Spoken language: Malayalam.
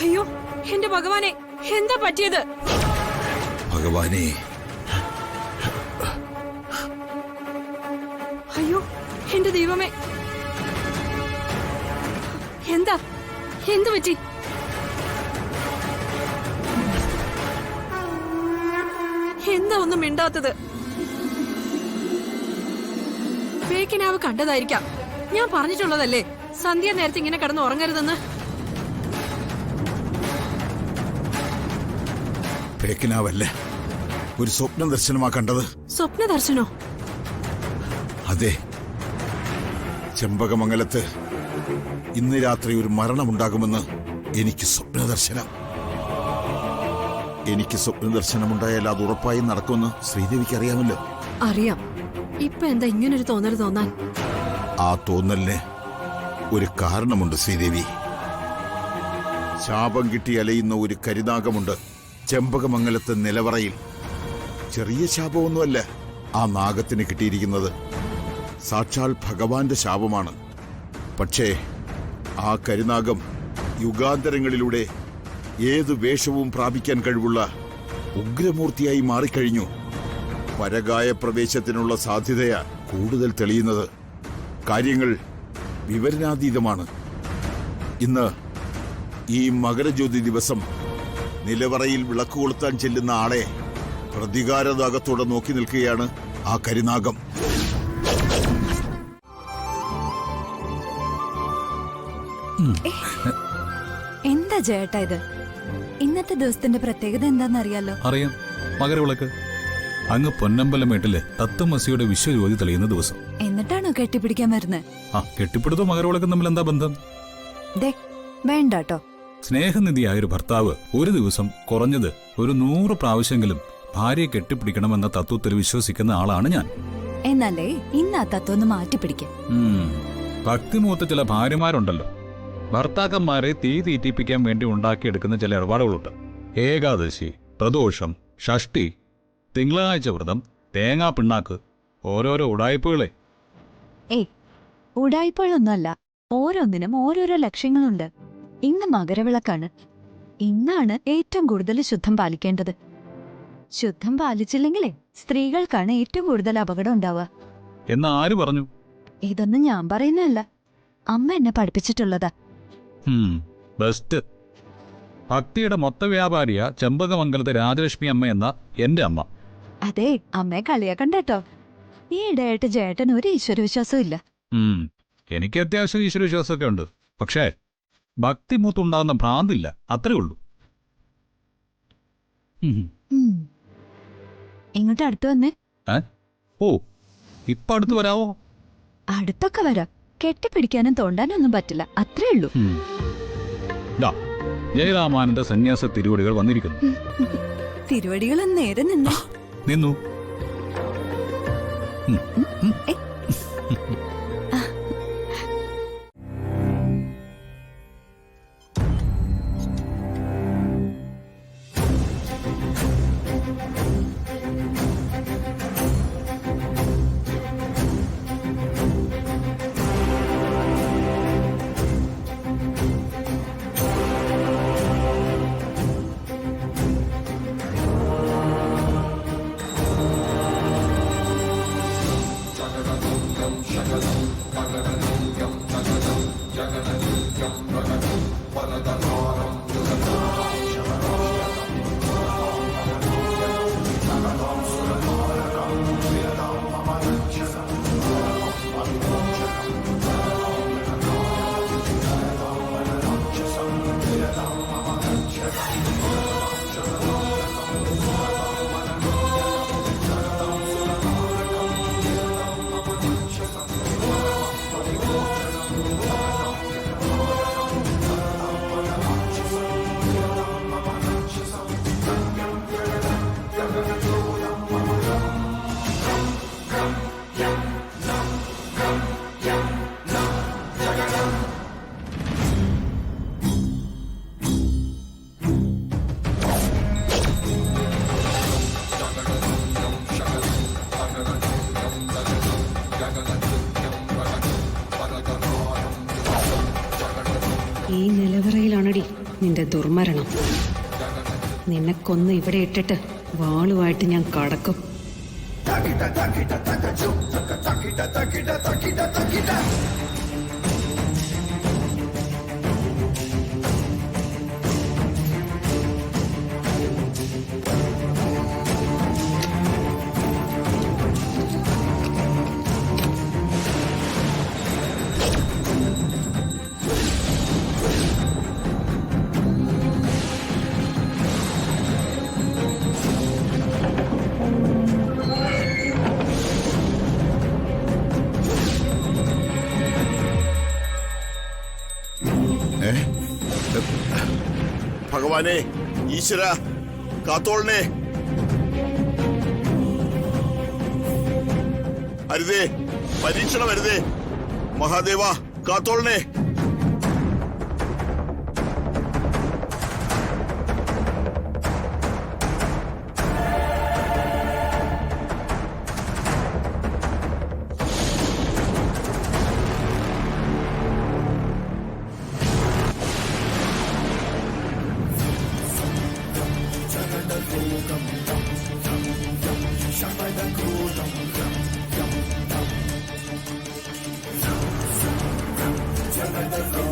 അയ്യോ എന്റെ ഭഗവാനെ, എന്താ പറ്റിയത്? ഭഗവാനെ, അയ്യോ എന്റെ ദൈവമേ, എന്താ എന്തു പറ്റി? എന്താ ഒന്നും മിണ്ടാത്തത്? പേക്കിനാവ് കണ്ടതായിരിക്കാം. ഞാൻ പറഞ്ഞിട്ടുള്ളതല്ലേ സന്ധ്യ നേരത്തെ ഇങ്ങനെ കിടന്ന് ഉറങ്ങരുതെന്ന്. പേക്കിനാവല്ലേ, ഒരു സ്വപ്ന ദർശനമാ കണ്ടത്. സ്വപ്ന ദർശനോ? അതെ, ചെമ്പകമംഗലത്ത് ഇന്ന് രാത്രി ഒരു മരണമുണ്ടാകുമെന്ന് എനിക്ക് സ്വപ്ന ദർശനം. എനിക്ക് സ്വപ്ന ദർശനമുണ്ടായാൽ അത് ഉറപ്പായും നടക്കുമെന്ന് ശ്രീദേവിക്ക് അറിയാമല്ലോ. അറിയാം. ഇപ്പൊ എന്താ ഇങ്ങനൊരു തോന്നൽ തോന്നാൻ? ആ തോന്നലിന് ഒരു കാരണമുണ്ട് ശ്രീദേവി. ശാപം കിട്ടി അലയുന്ന ഒരു കരിനാഗമുണ്ട് ചെമ്പകമംഗലത്തെ നിലവറയിൽ. ചെറിയ ശാപമൊന്നുമല്ല ആ നാഗത്തിന് കിട്ടിയിരിക്കുന്നത്. സാക്ഷാൽ ഭഗവാന്റെ ശാപമാണ്. പക്ഷേ ആ കരിനാഗം യുഗാന്തരങ്ങളിലൂടെ ഏത് വേഷവും പ്രാപിക്കാൻ കഴിവുള്ള ഉഗ്രമൂർത്തിയായി മാറിക്കഴിഞ്ഞു. പരകായ പ്രവേശത്തിനുള്ള സാധ്യതയാ കൂടുതൽ തെളിയുന്നത്. കാര്യങ്ങൾ വിവരണാതീതമാണ്. ഇന്ന് ഈ മകരജ്യോതി ദിവസം നിലവറയിൽ വിളക്ക് കൊളുത്താൻ ചെല്ലുന്ന ആളെ പ്രതികാരദാഗത്തോടെ നോക്കി നിൽക്കുകയാണ് ആ കരിനാഗം. എന്താ ചേട്ടാ ഇത്? ഇന്നത്തെ ദിവസത്തിന്റെ പ്രത്യേകത എന്താണെന്നറിയാലോ? അറിയാം, മകരവിളക്ക്. അങ്ങ് പൊന്നമ്പലമേട്ടില് തത്വമസിയുടെ വിശ്വജ്യോതി തെളിയുന്ന ദിവസം. എന്നിട്ടാണോ കെട്ടിപ്പിടിക്കാൻ വരുന്നത്? ആ കെട്ടിപ്പിടുത്തോ മകരവിളക്കും തമ്മിൽ എന്താ ബന്ധം? വേണ്ടാട്ടോ. സ്നേഹനിധിയായൊരു ഭർത്താവ് ഒരു ദിവസം കുറഞ്ഞത് ഒരു 100 പ്രാവശ്യമെങ്കിലും ഭാര്യയെ കെട്ടിപ്പിടിക്കണമെന്ന തത്വത്തിൽ വിശ്വസിക്കുന്ന ആളാണ് ഞാൻ. എന്നാലേ ഇന്ന് ആ തത്വം ഒന്ന് മാറ്റിപ്പിടിക്കാം. ഭക്തിമൂത്ത ചില ഭാര്യമാരുണ്ടല്ലോ, ഭർത്താക്കന്മാരെ തീ തീറ്റിപ്പിക്കാൻ വേണ്ടി ഉണ്ടാക്കിയെടുക്കുന്ന ചില ഇടപാടുകളുണ്ട്. ഏകാദശി, പ്രദോഷം, ഷഷ്ടി, തിങ്കളാഴ്ച വ്രതം, തേങ്ങാ പിണ്ണാക്ക്, ഓരോരോ ഉടായ്പകളെ. ഉടായ്പകളൊന്നുമല്ല, ഓരോന്നിനും ഓരോരോ ലക്ഷ്യങ്ങളുണ്ട്. ഇന്ന് മകരവിളക്കാണ്. ഇന്നാണ് ഏറ്റവും കൂടുതൽ ശുദ്ധം പാലിക്കേണ്ടത്. ശുദ്ധം പാലിച്ചില്ലെങ്കിലേ സ്ത്രീകൾക്കാണ് ഏറ്റവും കൂടുതൽ അപകടം ഉണ്ടാവുക. എന്ന് ആര് പറഞ്ഞു? ഇതൊന്നും ഞാൻ പറയുന്നതല്ല, അമ്മ എന്നെ പഠിപ്പിച്ചിട്ടുള്ളതാ. ബെസ്റ്റ്. ഭക്തിയുടെ മൊത്ത വ്യാപാരിയ ചെമ്പകമംഗലത്തെ രാജലക്ഷ്മി അമ്മ എന്ന എന്റെ അമ്മ. അതെ, അമ്മയെ കളിയാക്കണ്ടോ. ഈ ഇടയായിട്ട് ചേട്ടൻ ഒരു ഈശ്വരവിശ്വാസവും ഇല്ല. എനിക്ക് അത്യാവശ്യം ഈശ്വരവിശ്വാസമൊക്കെ ഉണ്ട്. പക്ഷേ ഭക്തി മൂത്തുണ്ടാകുന്ന ഭ്രാന്തില്ല, അത്രേ ഉള്ളൂ. ഇങ്ങോട്ട് അടുത്ത് വന്നേ. ഓ, ഇപ്പൊ അടുത്ത് വരാവോ? അടുത്തൊക്കെ വരാം. കെട്ടിപ്പിടിക്കാനും തോണ്ടാനും ഒന്നും പറ്റില്ല, അത്രേ ഉള്ളൂ. ജയരാമാനന്ദ സന്യാസ തിരുവടികൾ വന്നിരിക്കുന്നു. തിരുവടികൾ നേരെ നിന്നു. നിന്റെ ദുർമരണം. നിന്നെ കൊന്ന് ഇവിടെ ഇട്ടിട്ട് വാളുമായിട്ട് ഞാൻ കടക്കും. ഭഗവാനെ, ഈശ്വര, കാത്തോളനെ. അരുതേ, പരീക്ഷണം അരുതേ. മഹാദേവ, കാത്തോളനെ. Jagadakrudam